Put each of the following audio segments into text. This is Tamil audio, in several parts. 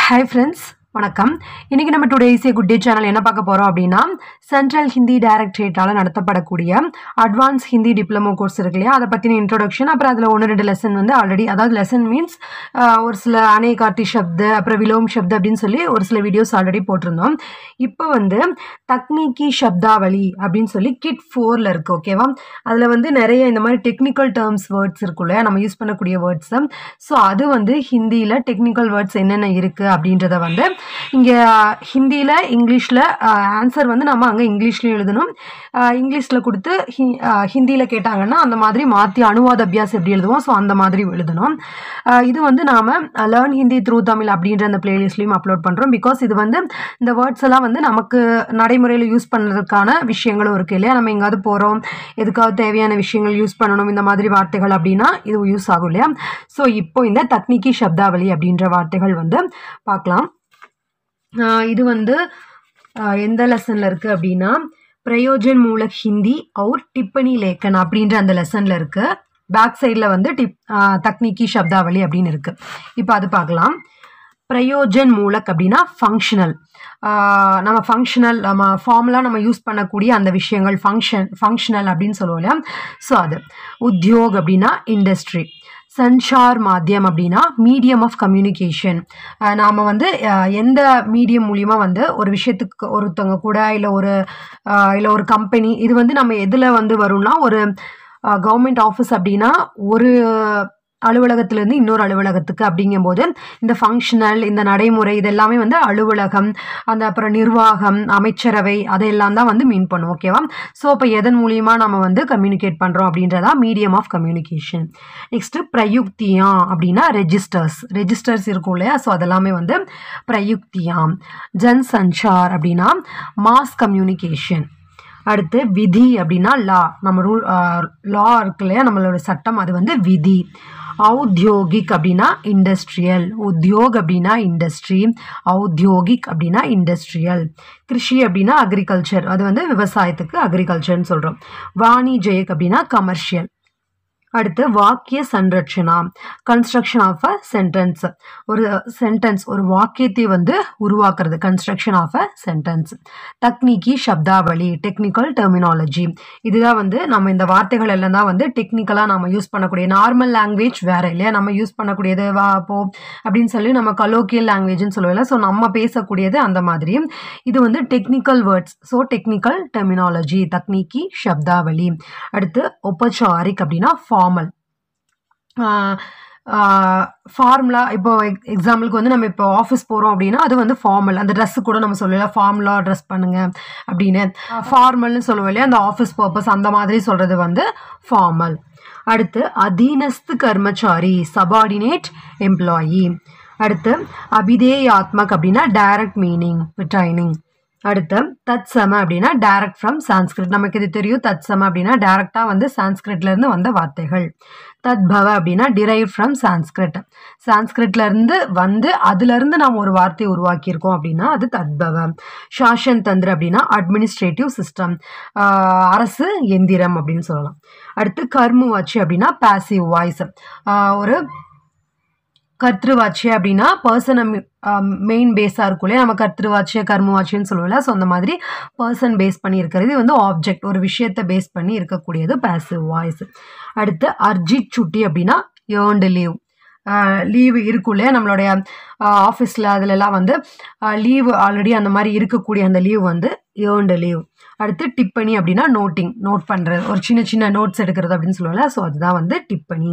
Hi friends, வணக்கம். இன்னைக்கு நம்ம today is a good day channel என்ன பார்க்க போறோம் அப்படின்னா சென்ட்ரல் ஹிந்தி டைரக்டரேட்டால நடத்தப்படக்கூடிய அட்வான்ஸ் ஹிந்தி டிப்ளமோ கோர்ஸ் இருக்கு இல்லையா, அதை பத்தின இன்ட்ரோடக்ஷன், அப்புறம் அதுல 1-2 லெசன் வந்து ஆல்ரெடி, அதாவது லெசன் மீன்ஸ் ஒரு சில அனேகார்த்தி சப்த, அப்புறம் விலோம் சப்த அப்படின்னு சொல்லி ஒரு சில வீடியோஸ் ஆல்ரெடி போட்டிருந்தோம். இப்போ வந்து தக்னிக்கி சப்தாவளி அப்படின்னு சொல்லி கிட் 4ல இருக்கு. ஓகேவா, அதுல வந்து நிறைய இந்த மாதிரி டெக்னிக்கல் டேர்ம்ஸ் வேர்ட்ஸ் இருக்குல்ல, நம்ம யூஸ் பண்ணக்கூடிய வேர்ட்ஸ். ஸோ அது வந்து ஹிந்தியில டெக்னிக்கல் வேர்ட்ஸ் என்னென்ன இருக்கு அப்படின்றத வந்து இங்கே ஹிந்தியில் இங்கிலீஷில் ஆன்சர் வந்து நம்ம அங்கே இங்கிலீஷ்லேயும் எழுதணும், இங்கிலீஷில் கொடுத்து ஹிந்தியில் கேட்டாங்கன்னா அந்த மாதிரி மாற்றி அனுவாத அபியாஸ் எப்படி எழுதுவோம், ஸோ அந்த மாதிரி எழுதணும். இது வந்து நாம் லேர்ன் ஹிந்தி த்ரூ தமிழ் அப்படின்ற அந்த பிளேலிஸ்ட்லையும் அப்லோட் பண்ணுறோம். பிகாஸ் இது வந்து இந்த வேர்ட்ஸ் எல்லாம் வந்து நமக்கு நடைமுறையில் யூஸ் பண்ணுறதுக்கான விஷயங்களும் இருக்குது இல்லையா, நம்ம எங்காவது போகிறோம், எதுக்காவது தேவையான விஷயங்கள் யூஸ் பண்ணணும், இந்த மாதிரி வார்த்தைகள் அப்படின்னா இது யூஸ் ஆகும் இல்லையா. ஸோ இப்போ இந்த தக்னிக்கி சப்தாவளி அப்படின்ற வார்த்தைகள் வந்து பார்க்கலாம். இது வந்து எந்த லெசனில் இருக்குது அப்படின்னா பிரயோஜன் மூலக் ஹிந்தி और டிப்பனி லேக்கன் அப்படின்ற அந்த லெசனில் இருக்குது. பேக் சைடில் வந்து தக்னிக்கி சப்தாவளி அப்படின்னு இருக்குது. இப்போ அது பார்க்கலாம். பிரயோஜன் மூலக் அப்படின்னா ஃபங்க்ஷனல், நம்ம ஃபங்க்ஷனல் நம்ம ஃபார்முலா நம்ம யூஸ் பண்ணக்கூடிய அந்த விஷயங்கள் ஃபங்க்ஷனல் அப்படின்னு சொல்லுவோம் இல்லையா. ஸோ அது உத்யோக் அப்படின்னா இண்டஸ்ட்ரி, சஞ்சார் மாத்தியம் அப்படின்னா மீடியம் ஆஃப் கம்யூனிகேஷன். நாம் வந்து எந்த மீடியம் மூலிமா வந்து ஒரு விஷயத்துக்கு ஒருத்தவங்க கூட இல்லை ஒரு கம்பெனி, இது வந்து நம்ம எதில் வந்து வரும்னா ஒரு கவர்மெண்ட் ஆஃபீஸ் அப்படின்னா ஒரு அலுவலகத்திலேருந்து இன்னொரு அலுவலகத்துக்கு அப்படிங்கும்போது இந்த ஃபங்க்ஷனல், இந்த நடைமுறை, இதெல்லாமே வந்து அலுவலகம், அந்த அப்புறம் நிர்வாகம், அமைச்சரவை, அதையெல்லாம் தான் வந்து மீன் பண்ணும். ஓகேவா, ஸோ இப்போ எதன் மூலியமாக நம்ம வந்து கம்யூனிகேட் பண்ணுறோம் அப்படின்றதா மீடியம் ஆஃப் கம்யூனிகேஷன். நெக்ஸ்ட்டு பிரயுக்தியாம் அப்படின்னா ரெஜிஸ்டர்ஸ் இருக்கும் இல்லையா, ஸோ அதெல்லாமே வந்து பிரயுக்தியாம். ஜன் சஞ்சார் அப்படின்னா மாஸ் கம்யூனிகேஷன். அடுத்து விதி அப்படின்னா லா, நம்ம லா இருக்கு இல்லையா, நம்மளோட சட்டம், அது வந்து விதி. ஔத்யோகிக் அப்படின்னா இண்டஸ்ட்ரியல், உத்யோக் அப்படின்னா இண்டஸ்ட்ரி, ஔத்யோகிக் அப்படின்னா இண்டஸ்ட்ரியல். கிருஷி அப்படின்னா அக்ரிகல்ச்சர், அது வந்து விவசாயத்துக்கு அக்ரிகல்ச்சர்னு சொல்கிறோம். வாணிஜயக் அப்படின்னா கமர்ஷியல். அடுத்து வாக்கிய சன்ரட்சணா, கன்ஸ்ட்ரக்ஷன் ஆஃப் அ சென்டென்ஸ், ஒரு வாக்கியத்தை வந்து உருவாக்குறது, கன்ஸ்ட்ரக்ஷன் ஆஃப் அ சென்டென்ஸ். தக்னிக்கி சப்தாவளி, டெக்னிக்கல் டெர்மினாலஜி, இதுதான் வந்து நம்ம இந்த வார்த்தைகள் எல்லாம் தான் வந்து டெக்னிக்கலாக நம்ம யூஸ் பண்ணக்கூடிய, நார்மல் லாங்குவேஜ் வேறு இல்லையா, நம்ம யூஸ் பண்ணக்கூடியது வா போ அப்படின்னு சொல்லி நம்ம கலோக்கியல் லாங்குவேஜ்னு சொல்லுவோம்ல, ஸோ நம்ம பேசக்கூடியது அந்த மாதிரி. இது வந்து technical words, so technical terminology, தக்னிக்கி சப்தாவளி. அடுத்து உபசாரிக் அப்படின்னா ஃபார்மல், ஃபார்முலா. இப்போ எக்ஸாம்பிளுக்கு வந்து நம்ம இப்போ ஆஃபீஸ் போகிறோம் அப்படின்னா அது வந்து ஃபார்மல், அந்த ட்ரெஸ்ஸு கூட நம்ம சொல்லலாம் ஃபார்முலா ட்ரெஸ் பண்ணுங்க அப்படின்னு, ஃபார்மல்னு சொல்லுவோம் இல்லையா, அந்த ஆஃபீஸ் பர்பஸ் அந்த மாதிரி சொல்கிறது வந்து ஃபார்மல். அடுத்து அதீனஸ்து கர்மச்சாரி, சபார்டினேட் எம்ப்ளாயி. அடுத்து அபிதேயாத்மக் அப்படின்னா டைரக்ட் மீனிங், ரிட்டைனிங். அடுத்து தத் சம அப்படின்னா டைரக்ட் ஃப்ரம் சான்ஸ்கிரிட், நமக்கு இது தெரியும். தத் சம அப்படின்னா டைரக்டாக வந்து சான்ஸ்கிரிட்லேருந்து வந்த வார்த்தைகள். தத் பவ அப்படின்னா டிரைவ் ஃப்ரம் சான்ஸ்கிரிட், சான்ஸ்கிரிட்லேருந்து வந்து அதுலேருந்து நாம் ஒரு வார்த்தையை உருவாக்கியிருக்கோம் அப்படின்னா அது தத்பவ. சாசன் தந்திர அப்படின்னா அட்மினிஸ்ட்ரேட்டிவ் சிஸ்டம், அரசு எந்திரம் அப்படின்னு சொல்லலாம். அடுத்து கர்முவாச்சி அப்படின்னா பாசிவ் வாய்ஸ், ஒரு கர்த்திருவாட்சிய அப்படின்னா பர்சனை மெயின் பேஸாக இருக்கும் இல்லையா, நம்ம கர்த்திருவாட்சிய கர்மவாட்சியன்னு சொல்லுவோம்ல, ஸோ அந்த மாதிரி பர்சன் பேஸ் பண்ணி இருக்கிறது. இது வந்து ஆப்ஜெக்ட், ஒரு விஷயத்தை பேஸ் பண்ணி இருக்கக்கூடியது பாசிவ் வாய்ஸ். அடுத்து அர்ஜித் சுட்டி அப்படின்னா ஏர்ன்டு லீவு இருக்கும் இல்லையா, நம்மளுடைய ஆஃபீஸில் அதிலெல்லாம் வந்து லீவு ஆல்ரெடி அந்த மாதிரி இருக்கக்கூடிய அந்த லீவ் வந்து ஏர்ன்டு லீவ். அடுத்து டிப்பனி அப்படின்னா நோட் பண்ணுறது, ஒரு சின்ன நோட்ஸ் எடுக்கிறது அப்படின்னு சொல்லுவோம்ல, ஸோ அதுதான் வந்து டிப்பனி.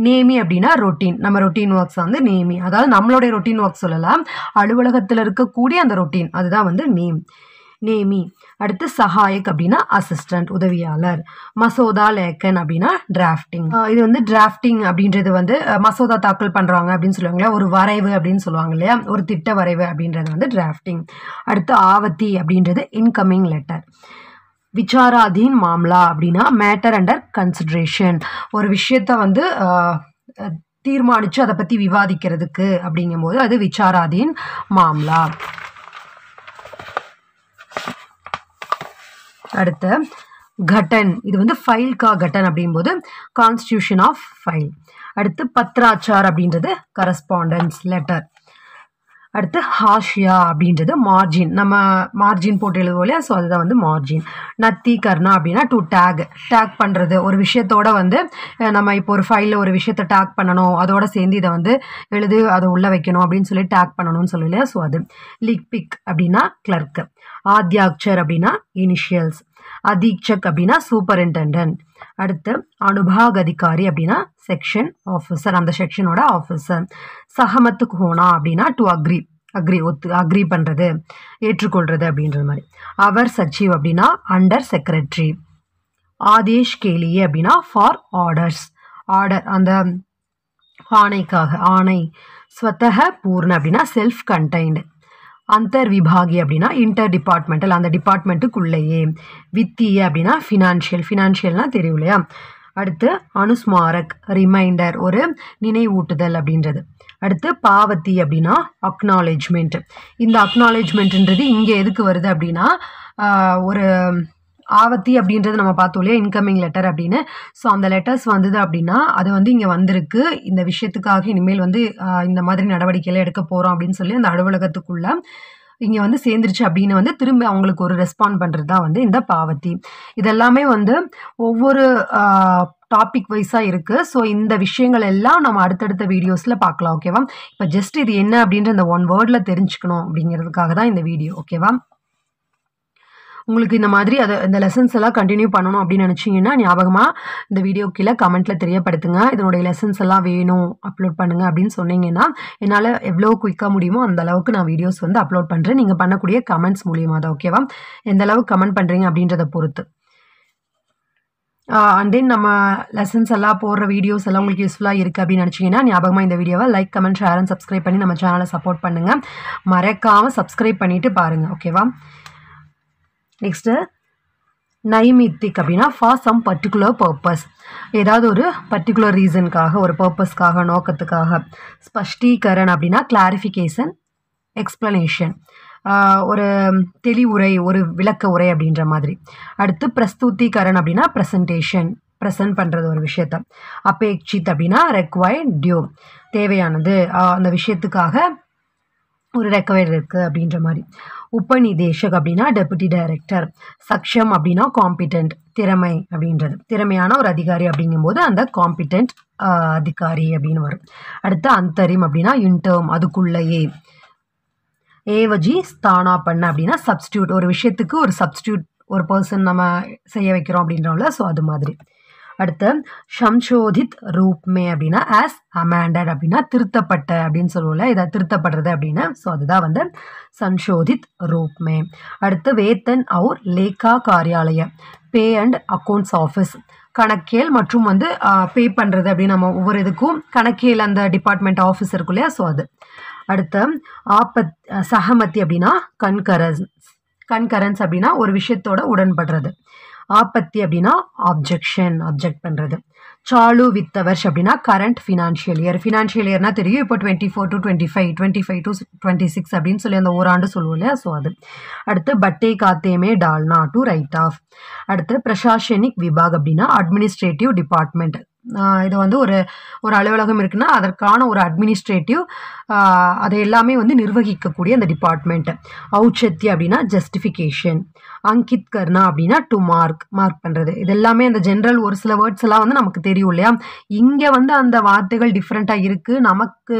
நேமி அப்படின்னா ரொட்டீன், நம்ம ரொட்டீன் ஒர்க்ஸ் வந்து நேமி, அதாவது நம்மளுடைய ரொட்டீன் ஒர்க் சொல்லலாம், அலுவலகத்தில் இருக்கக்கூடிய அந்த ரொட்டீன், அதுதான் வந்து நேமி. அடுத்து சஹாயக் அப்படின்னா அசிஸ்டன்ட், உதவியாளர். மசோதா லேக்கன் அப்படின்னா டிராஃப்டிங், இது வந்து டிராஃப்டிங் அப்படின்றது வந்து மசோதா தாக்கல் பண்ணுறாங்க அப்படின்னு சொல்லுவாங்களே, ஒரு வரைவு அப்படின்னு சொல்லுவாங்க இல்லையா, ஒரு திட்ட வரைவு அப்படின்றது வந்து டிராஃப்டிங். அடுத்து ஆவத்தி அப்படின்றது இன்கமிங் லெட்டர். விசாராதீன் மாம்லா அப்படின்னா மேட்டர் அண்டர் கன்சிடரேஷன், ஒரு விஷயத்த வந்து தீர்மானித்து அதை பற்றி விவாதிக்கிறதுக்கு அப்படிங்கும்போது அது விசாராதீன் மாம்லா. அடுத்து கட்டன், இது வந்து ஃபைல் கா கட்டன் அப்படிங்கும்போது கான்ஸ்டியூஷன் ஆஃப் ஃபைல். அடுத்து பத்ராச்சார் அப்படின்றது கரஸ்பாண்டன்ஸ் லெட்டர். அடுத்து ஹாஷியா அப்படின்றது மார்ஜின், நம்ம மார்ஜின் போட்டு எழுதுவோம் இல்லையா, ஸோ அதுதான் வந்து மார்ஜின். நத்தி கர்னா அப்படின்னா டு டேக் பண்ணுறது, ஒரு விஷயத்தோட வந்து நம்ம இப்போ ஒரு ஃபைலில் ஒரு விஷயத்தை டேக் பண்ணணும், அதோட சேர்ந்து இதை வந்து எழுதி அதை உள்ளே வைக்கணும் அப்படின்னு சொல்லி டேக் பண்ணணும்னு சொல்லி இல்லையா, ஸோ அது. லிக்பிக் அப்படின்னா கிளர்க்கு. ஆத்யாக்சர் அப்படின்னா இனிஷியல்ஸ். அதீக்சக் அப்படின்னா சூப்பரிண்டெண்டன்ட். அடுத்து அனுபாக் அதிகாரி அப்படின்னா செக்ஷன் ஆஃபீஸர், அந்த செக்ஷனோட ஆஃபீஸர். சஹமத்து ஹோனா அப்படின்னா டு அக்ரி பண்ணுறது, ஏற்றுக்கொள்கிறது அப்படின்ற மாதிரி. அவர் சச்சிவ் அப்படின்னா அண்டர் செக்ரட்டரி. ஆதேஷ் கேலியே அப்படின்னா ஃபார் ஆர்டர் அந்த ஆணைக்காக, ஆணை. ஸ்வத்தக பூர்ண அப்படின்னா செல்ஃப் கண்டெய்ன்டு. அந்தர் விபாகி அப்படின்னா இன்டர் டிபார்ட்மெண்டல், அந்த டிபார்ட்மெண்ட்டுக்குள்ளேயே. வித்திய அப்படின்னா ஃபினான்ஷியல்னா தெரியும் இல்லையா. அடுத்து அனுஸ்மாரக் ரிமைண்டர், ஒரு நினைவூட்டுதல் அப்படின்றது. அடுத்து பாவத்தி அப்படின்னா அக்னாலேஜ்மெண்ட். இந்த அக்னாலேஜ்மெண்ட்ன்றது இங்கே எதுக்கு வருது அப்படின்னா ஒரு ஆவத்தி அப்படின்றது நம்ம பார்த்தோம் இல்லையா, இன்கமிங் லெட்டர் அப்படின்னு. ஸோ அந்த லெட்டர்ஸ் வந்தது அப்படின்னா அது வந்து இங்கே வந்திருக்கு, இந்த விஷயத்துக்காக இனிமேல் வந்து இந்த மாதிரி நடவடிக்கைகளை எடுக்க போகிறோம் அப்படின்னு சொல்லி அந்த அலுவலகத்துக்குள்ள இங்கே வந்து சேர்ந்துருச்சு அப்படின்னு வந்து திரும்ப அவங்களுக்கு ஒரு ரெஸ்பாண்ட் பண்ணுறது தான் வந்து இந்த பாவத்தி. இதெல்லாமே வந்து ஒவ்வொரு டாபிக் வைஸாக இருக்குது. ஸோ இந்த விஷயங்கள் எல்லாம் நம்ம அடுத்தடுத்த வீடியோஸில் பார்க்கலாம். ஓகேவா. இப்போ ஜஸ்ட் இது என்ன அப்படின்ற இந்த ஒன் வேர்டில் தெரிஞ்சுக்கணும் அப்படிங்கிறதுக்காக தான் இந்த வீடியோ. ஓகேவா. உங்களுக்கு இந்த மாதிரி இந்த லெசன்ஸ் எல்லாம் கண்டினியூ பண்ணணும் அப்படின்னு நினச்சிங்கன்னா ஞாபகமாக இந்த வீடியோ கீழே கமெண்ட்டில் தெரியப்படுத்துங்க. இதனுடைய லெசன்ஸ் எல்லாம் வேணும் அப்லோட் பண்ணுங்க அப்படின்னு சொன்னீங்கன்னா என்னால் எவ்வளோ குயிக்காக முடியுமோ அந்த அளவுக்கு நான் வீடியோஸ் வந்து அப்லோட் பண்ணுறேன். நீங்கள் பண்ணக்கூடிய கமெண்ட்ஸ் மூலியமாக தான். ஓகேவா. எந்த அளவுக்கு கமெண்ட் பண்ணுறீங்க அப்படின்றத பொறுத்து. அண்ட் தென் நம்ம லெசன்ஸ் எல்லாம் போடுற வீடியோஸ் எல்லாம் உங்களுக்கு யூஸ்ஃபுல்லாக இருக்குது அப்படின்னு நினச்சிங்கன்னா ஞாபகமாக இந்த வீடியோவை like, comment, share and subscribe பண்ணி நம்ம சேனலை சப்போர்ட் பண்ணுங்கள். மறக்காமல் சப்ஸ்கிரைப் பண்ணிவிட்டு பாருங்கள். ஓகேவா. நெக்ஸ்ட்டு நைமித்திக் அப்படின்னா ஃபார் சம் பர்டிகுலர் பர்பஸ், ஏதாவது ஒரு பர்டிகுலர் ரீசனுக்காக, ஒரு பர்பஸ்க்காக, நோக்கத்துக்காக. ஸ்பஷ்டீகரன் அப்படின்னா கிளாரிஃபிகேஷன், எக்ஸ்பிளனேஷன், ஒரு தெளிவுரை, ஒரு விளக்க உரை அப்படின்ற மாதிரி. அடுத்து பிரஸ்துத்திகரன் அப்படின்னா ப்ரெசன்டேஷன், ப்ரெசன்ட் பண்ணுறது ஒரு விஷயத்த. அபேக்ஷித் அப்படின்னா ரெக்வயர்ட் டியூ, தேவையானது, அந்த விஷயத்துக்காக ஒரு ரெக்வயர்ட் இருக்குது அப்படின்ற மாதிரி. உபநிதேஷக் அப்படின்னா டெபுட்டி டைரக்டர். சக்ஷம் அப்படின்னா காம்பிடென்ட், திறமை அப்படின்றது. திறமையான ஒரு அதிகாரி அப்படிங்கும்போது அந்த காம்பிடென்ட் அதிகாரி அப்படின்னு வரும். அடுத்து அந்தரிம் அப்படின்னா இன்டர்ம், அதுக்குள்ளேயே. ஏவஜி ஸ்தானா பண்ண அப்படின்னா சப்ஸ்டியூட், ஒரு விஷயத்துக்கு ஒரு சப்ஸ்டியூட், ஒரு பர்சன் நம்ம செய்ய வைக்கிறோம் அப்படின்றோம்ல, ஸோ அது மாதிரி. அடுத்து சம்சோதித் ரூப்மே அப்படின்னா ஆஸ் அமெண்டட் அப்படின்னா திருத்தப்பட்ட அப்படின்னு சொல்லுவோம்ல, இதை திருத்தப்படுறது அப்படின்னு. ஸோ அதுதான் வந்து சம்சோதித் ரூப்மே. அடுத்து வேத்தன் அவுர் லேக்கா காரியாலய, பே அண்ட் அக்கௌண்ட்ஸ் ஆஃபீஸ், கணக்கியல் மற்றும் வந்து பே பண்ணுறது அப்படின்னு. நம்ம ஒவ்வொரு இதுக்கும் கணக்கியல் அந்த டிபார்ட்மெண்ட் ஆஃபீஸ் இருக்கும் இல்லையா, ஸோ அது. அடுத்து சஹமதி அப்படின்னா கன்கரன்ஸ் அப்படின்னா ஒரு விஷயத்தோட உடன்படுறது. ஆபத்தி அப்படின்னா அப்ஜெக்ட் பண்ணுறது. சாலு வித்த வருஷ் அப்படின்னா கரண்ட் ஃபினான்ஷியல் இயர்னா தெரியும், இப்போ 24 to 25, 25 to 26 அப்படின்னு சொல்லி அந்த ஓராண்டு சொல்லுவோம் இல்லையா, ஸோ அது. அடுத்து பட்டே காத்தேமே டால்னா டு ரைட் ஆஃப். அடுத்து பிரசாசனிக் விபாக் அப்படின்னா அட்மினிஸ்ட்ரேட்டிவ் டிபார்ட்மெண்ட். இது வந்து ஒரு அலுவலகம் இருக்குன்னா அதற்கான ஒரு அட்மினிஸ்ட்ரேட்டிவ், அதை எல்லாமே வந்து நிர்வகிக்கக்கூடிய அந்த டிபார்ட்மெண்ட். ஔச்சத்திய அப்படின்னா ஜஸ்டிஃபிகேஷன். அங்கித் கர்னா அப்படின்னா டு மார்க் பண்ணுறது. இது எல்லாமே அந்த ஜென்ரல் ஒரு சில வேர்ட்ஸ் எல்லாம் வந்து நமக்கு தெரியும் இல்லையா. இங்கே வந்து அந்த வார்த்தைகள் டிஃப்ரெண்ட்டாக இருக்குது, நமக்கு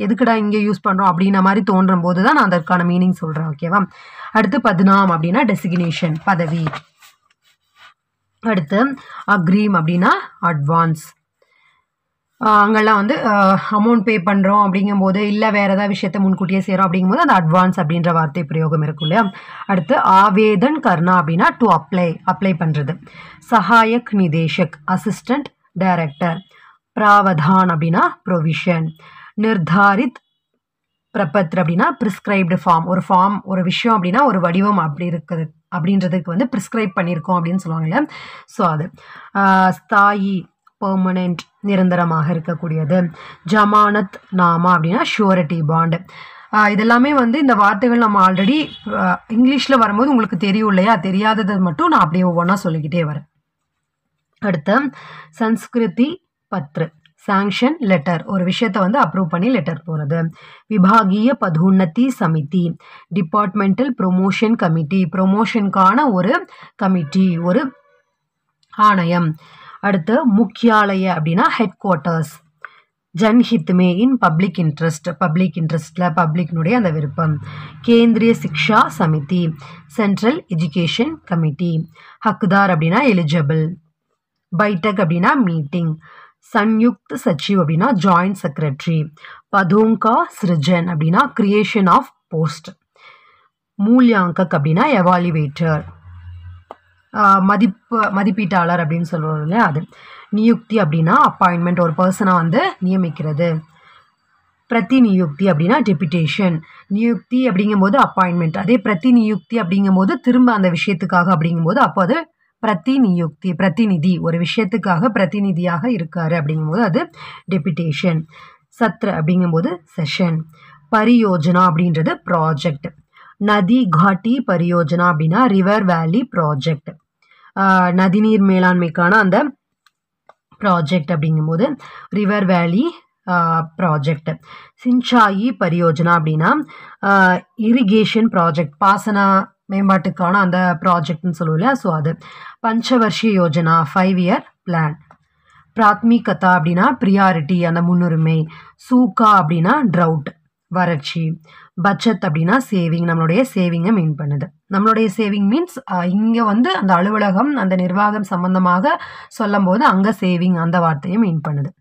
எதுக்குடா இங்கே யூஸ் பண்ணுறோம் அப்படின்ற மாதிரி தோன்றும் போது தான் நான் அதற்கான மீனிங் சொல்கிறேன். ஓகேவா. அடுத்து பத்னாம் அப்படின்னா டெசிக்னேஷன், பதவி. அடுத்து அக்ரீம் அப்படின்னா அட்வான்ஸ். அங்கெல்லாம் வந்து அமௌண்ட் பே பண்ணுறோம் அப்படிங்கும்போது, இல்லை வேறு ஏதாவது விஷயத்த முன்கூட்டியே செய்கிறோம் அப்படிங்கும்போது அந்த அட்வான்ஸ் அப்படின்ற வார்த்தை பிரயோகம் இருக்கும் இல்லையா. அடுத்து ஆவேதன் கர்னா அப்படின்னா டு அப்ளை பண்ணுறது. Sahayak நிதேஷக் assistant director. பிராவதான் அப்படின்னா ப்ரொவிஷன். நிர்தாரித் பிரபத்ர அப்படின்னா ப்ரிஸ்கிரைப்டு ஃபார்ம், ஒரு விஷயம் அப்படின்னா ஒரு வடிவம் அப்படி இருக்குது அப்படின்றதுக்கு வந்து ப்ரிஸ்கிரைப் பண்ணியிருக்கோம் அப்படின்னு சொல்லுவாங்கல்ல, ஸோ அது. ஸ்தாயி பெர்மனெண்ட், நிரந்தரமாக இருக்கக்கூடியது. ஜமானத் நாமா அப்படின்னா ஷூரிட்டி பாண்டு. இதெல்லாமே வந்து இந்த வார்த்தைகள் நம்ம ஆல்ரெடி இங்கிலீஷில் வரும்போது உங்களுக்கு தெரியும் இல்லையா, தெரியாதது மட்டும் நான் அப்படியே ஒவ்வொன்றா சொல்லிக்கிட்டே வரேன். அடுத்து சன்ஸ்கிருதி பத்ரு, சாங்ஷன் லெட்டர், ஒரு விஷயத்தை வந்து அப்ரூவ் பண்ணி லெட்டர் போகிறது. விபாகீய பதோன்னதி சமிதி, டிபார்ட்மெண்டல் ப்ரொமோஷன் கமிட்டி, ப்ரொமோஷனுக்கான ஒரு கமிட்டி, ஒரு ஆணையம். அடுத்து முக்கியாலய அப்படின்னா ஹெட் குவார்ட்டர்ஸ். ஜன்ஹித் மே இன் பப்ளிக் இன்ட்ரெஸ்ட், பப்ளிக் இன்ட்ரெஸ்டில் பப்ளிக்னுடைய அந்த விருப்பம். கேந்திரிய சிக்ஷா சமிதி, சென்ட்ரல் எஜுகேஷன் கமிட்டி. ஹக்தார் அப்படின்னா எலிஜிபிள். பைட்டக் அப்படின்னா மீட்டிங். சன்யுக்த் சச்சிவ் அப்படின்னா ஜாயிண்ட் செக்ரட்டரி. பதோங்கா சிருஜன் அப்படின்னா கிரியேஷன் ஆஃப் போஸ்ட். மூல்யாங்கக் அப்படின்னா எவாலுவேட்டர், மதிப்பீட்டாளர் அப்படின்னு சொல்லுவோம் இல்லையா அது. நியுக்தி அப்படின்னா அப்பாயின்மெண்ட், ஒரு பர்சனை வந்து நியமிக்கிறது. பிரதிநியுக்தி அப்படின்னா டெபுடேஷன். நியுக்தி அப்படிங்கும்போது அப்பாயின்மெண்ட், அதே பிரதிநியுக்தி அப்படிங்கும்போது திரும்ப அந்த விஷயத்துக்காக அப்படிங்கும்போது அப்போ அது பிரதிநியுக்தி, பிரதிநிதி, ஒரு விஷயத்துக்காக பிரதிநிதியாக இருக்காரு அப்படிங்கும்போது அது டெபுடேஷன். சத்ர அப்படிங்கும்போது செஷன். பரியோஜனா அப்படின்றது ப்ராஜெக்ட். நதி காட்டி பரியோஜனா அப்படின்னா ரிவர் வேலி ப்ராஜெக்ட், நதிநீர் மேலாண்மைக்கான அந்த ப்ராஜெக்ட் அப்படிங்கும்போது ரிவர் வேலி ப்ராஜெக்ட். சிஞ்சாயி பரியோஜனா அப்படின்னா இரிகேஷன் ப்ராஜெக்ட், பாசன மேம்பாட்டுக்கான அந்த ப்ராஜெக்ட்னு சொல்லுவோம் இல்லையா, ஸோ அது. பஞ்சவர்ஷி யோஜனா 5 இயர் பிளான். பிராத்மிகதா அப்படின்னா ப்ரியாரிட்டி, அந்த முன்னுரிமை. சூக்கா அப்படின்னா ட்ரவுட், வறட்சி. பட்ஜெட் அப்படின்னா சேவிங், நம்மளுடைய சேவிங்கை மீன் பண்ணுது. நம்மளுடைய சேவிங் மீன்ஸ் இங்கே வந்து அந்த அலுவலகம் அந்த நிர்வாகம் சம்பந்தமாக சொல்லும் போது அங்கே சேவிங் அந்த வார்த்தையை மீன் பண்ணுது.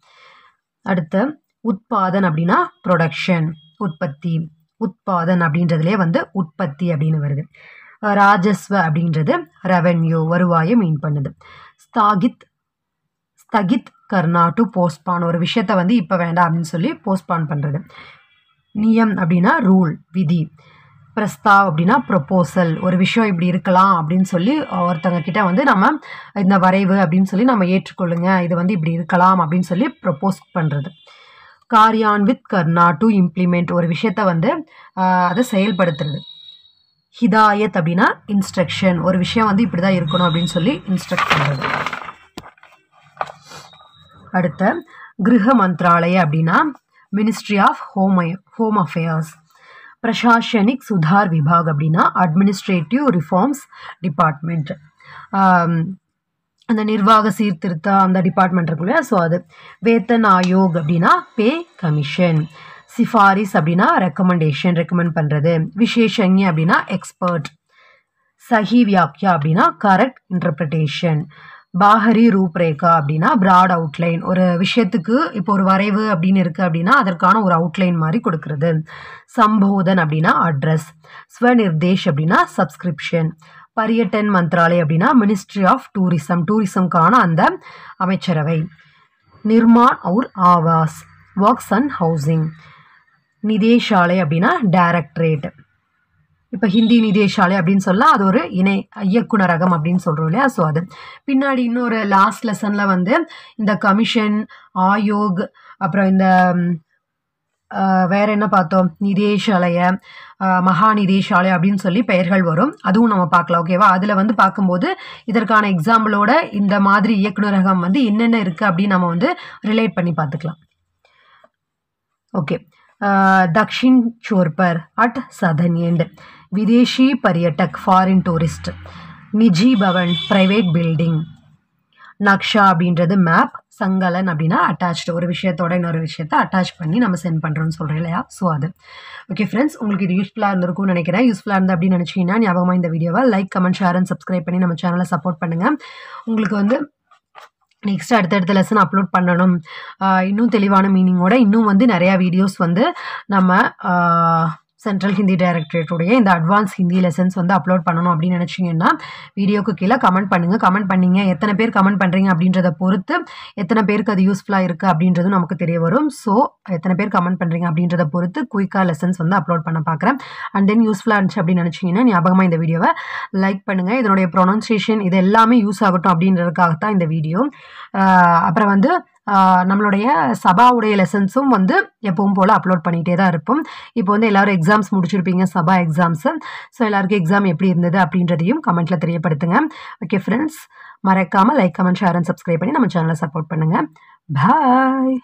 அடுத்து உட்பாதன் அப்படின்னா ப்ரொடக்ஷன், உற்பத்தி. உட்பாதன் அப்படின்றதுலே வந்து உற்பத்தி அப்படின்னு வருது. ராஜஸ்வ அப்படின்றது ரெவென்யூ, வருவாயை மீன் பண்ணுது. ஸ்தகித் கர்னா டு போஸ்ட்பான், ஒரு விஷயத்தை வந்து இப்போ வேண்டாம் அப்படின்னு சொல்லி போஸ்ட்பான் பண்ணுறது. நியம் அப்படின்னா ரூல், விதி. பிரஸ்தாவ் அப்படின்னா ப்ரொப்போசல், ஒரு விஷயம் இப்படி இருக்கலாம் அப்படின்னு சொல்லி ஒருத்தங்க கிட்ட வந்து நம்ம இந்த வரைவு அப்படின்னு சொல்லி நம்ம ஏற்றுக்கொள்ளுங்க, இது வந்து இப்படி இருக்கலாம் அப்படின்னு சொல்லி ப்ரொப்போஸ் பண்ணுறது. காரியான்வித் கர்னா டு இம்ப்ளிமெண்ட், ஒரு விஷயத்தை வந்து அதை செயல்படுத்துறது. ஹிதாயத் அப்படின்னா இன்ஸ்ட்ரக்ஷன், ஒரு விஷயம் வந்து இப்படி தான் இருக்கணும் அப்படின்னு சொல்லி இன்ஸ்ட்ரக்ட் பண்ணுறது. அடுத்த கிரக மந்த்ராலய அப்படின்னா மினிஸ்ட்ரி ஆஃப் ஹோம் அஃபேர்ஸ். பிரசாசனிக் சுதார் விபாக் அப்படின்னா அட்மினிஸ்ட்ரேட்டிவ் ரிஃபார்ம்ஸ் டிபார்ட்மெண்ட், அந்த நிர்வாக சீர்திருத்த அந்த டிபார்ட்மெண்ட் இருக்கு இல்லையா, ஸோ அது. வேத்தன் ஆயோக் அப்படின்னா பே கமிஷன். சிஃபாரிஸ் அப்படின்னா ரெக்கமெண்டேஷன், ரெக்கமெண்ட் பண்ணுறது. விசேஷஞ்ய அப்படின்னா எக்ஸ்பர்ட். சஹி வியாக்கியா அப்படின்னா கரெக்ட் இன்டர்பிரிட்டேஷன். பாஹரி ரூப்ரேகா அப்படின்னா பிராட் அவுட்லைன், ஒரு விஷயத்துக்கு இப்போ ஒரு வரைவு அப்படின்னு இருக்குது அப்படின்னா அதற்கான ஒரு அவுட்லைன் மாதிரி கொடுக்கறது. சம்போதன் அப்படின்னா அட்ரஸ். ஸ்வநிர்தேஷ் அப்படின்னா சப்ஸ்கிரிப்ஷன். பரியட்டன் மந்த்ராலய் அப்படின்னா மினிஸ்ட்ரி ஆஃப் டூரிசம், டூரிசம்கான அந்த அமைச்சரவை. நிர்மான் அவுர் ஆவாஸ், ஒர்க்ஸ் அண்ட் ஹவுசிங். நிதேஷாலய் அப்படின்னா டைரக்டரேட். இப்போ ஹிந்தி நிதேஷாலய் அப்படின்னு சொல்லலாம், அது ஒரு இயக்குனரகம் அப்படின்னு சொல்கிறோம் இல்லையா, ஸோ அது. பின்னாடி இன்னொரு லாஸ்ட் லெசனில் வந்து இந்த கமிஷன், ஆயோக், அப்புறம் இந்த வேற என்ன பார்த்தோம், நிதேஷாலய, மகாநிதேஷாலய அப்படின்னு சொல்லி பெயர்கள் வரும், அதுவும் நம்ம பார்க்கலாம். ஓகேவா, அதில் வந்து பார்க்கும்போது இதற்கான எக்ஸாம்பிளோட இந்த மாதிரி இயக்குனரகம் வந்து என்னென்ன இருக்குது அப்படின்னு நம்ம வந்து ரிலேட் பண்ணி பார்த்துக்கலாம். ஓகே. दक्षिण छोर पर at southern end, विदेशी पर्यटक फॉरेन टूरिस्ट, निजी भवन प्राइवेट बिल्डिंग. நக்ஷா அப்படின்றது மேப், சங்கலன் அப்படின்னா அட்டாச்டு, ஒரு விஷயத்தோட இன்னொரு விஷயத்தை அட்டாச் பண்ணி நம்ம சென்ட் பண்ணுறோம்னு சொல்கிறேன் இல்லையா, ஸோ அது. ஓகே ஃப்ரெண்ட்ஸ், உங்களுக்கு இது யூஸ்ஃபுல்லாக இருந்திருக்கும்னு நினைக்கிறேன். யூஸ்ஃபுல்லாக இருந்து அப்படின்னு நினச்சிங்கன்னா ஞாபகமாக இந்த வீடியோவை like, comment, share and subscribe பண்ணி நம்ம சேனலை சப்போர்ட் பண்ணுங்கள். உங்களுக்கு வந்து நெக்ஸ்ட் அடுத்தடுத்த லெசன் அப்லோட் பண்ணணும், இன்னும் தெளிவான மீனிங்கோட இன்னும் வந்து நிறையா வீடியோஸ் வந்து நம்ம சென்ட்ரல் ஹிந்தி டைரக்டரேட்டுடைய இந்த அட்வான்ஸ் ஹிந்தி லெசன்ஸ் வந்து அப்லோட் பண்ணணும் அப்படின்னு நினச்சிங்கன்னா வீடியோக்கு கீழே கமெண்ட் பண்ணுங்கள். கமெண்ட் பண்ணிங்க எத்தனை பேர் கமெண்ட் பண்ணுறீங்க அப்படின்றத பொறுத்து எத்தனை பேருக்கு அது யூஸ்ஃபுல்லாக இருக்குது அப்படின்றதும் நமக்கு தெரிய வரும். ஸோ எத்தனை பேர் கமெண்ட் பண்ணுறீங்க அப்படின்றத பொறுத்து குயிக்காக லெசன்ஸ் வந்து அப்லோட் பண்ண பார்க்குறேன். அண்ட் தென் யூஸ்ஃபுல்லாக இருந்துச்சு அப்படின்னு நினச்சிங்கன்னா ஞாபகமாக இந்த வீடியோவை லைக் பண்ணுங்கள். இதனுடைய ப்ரொனன்சியேஷன் இது எல்லாமே யூஸ் ஆகட்டும் அப்படின்றதுக்காகத்தான் இந்த வீடியோ. அப்புறம் வந்து நம்மளுடைய சபாவுடைய லெசன்ஸும் வந்து எப்பவும் போல் அப்லோட் பண்ணிகிட்டே தான் இருப்போம். இப்போ வந்து எல்லோரும் எக்ஸாம்ஸ் முடிச்சிருப்பீங்க, சபா எக்ஸாம்ஸு. ஸோ எல்லாருக்கும் எக்ஸாம் எப்படி இருந்தது அப்படின்றதையும் கமெண்ட்டில் தெரியப்படுத்துங்க. ஓகே ஃப்ரெண்ட்ஸ், மறக்காமல் like, comment, share and subscribe பண்ணி நம்ம சேனலை சப்போர்ட் பண்ணுங்கள். பாய்.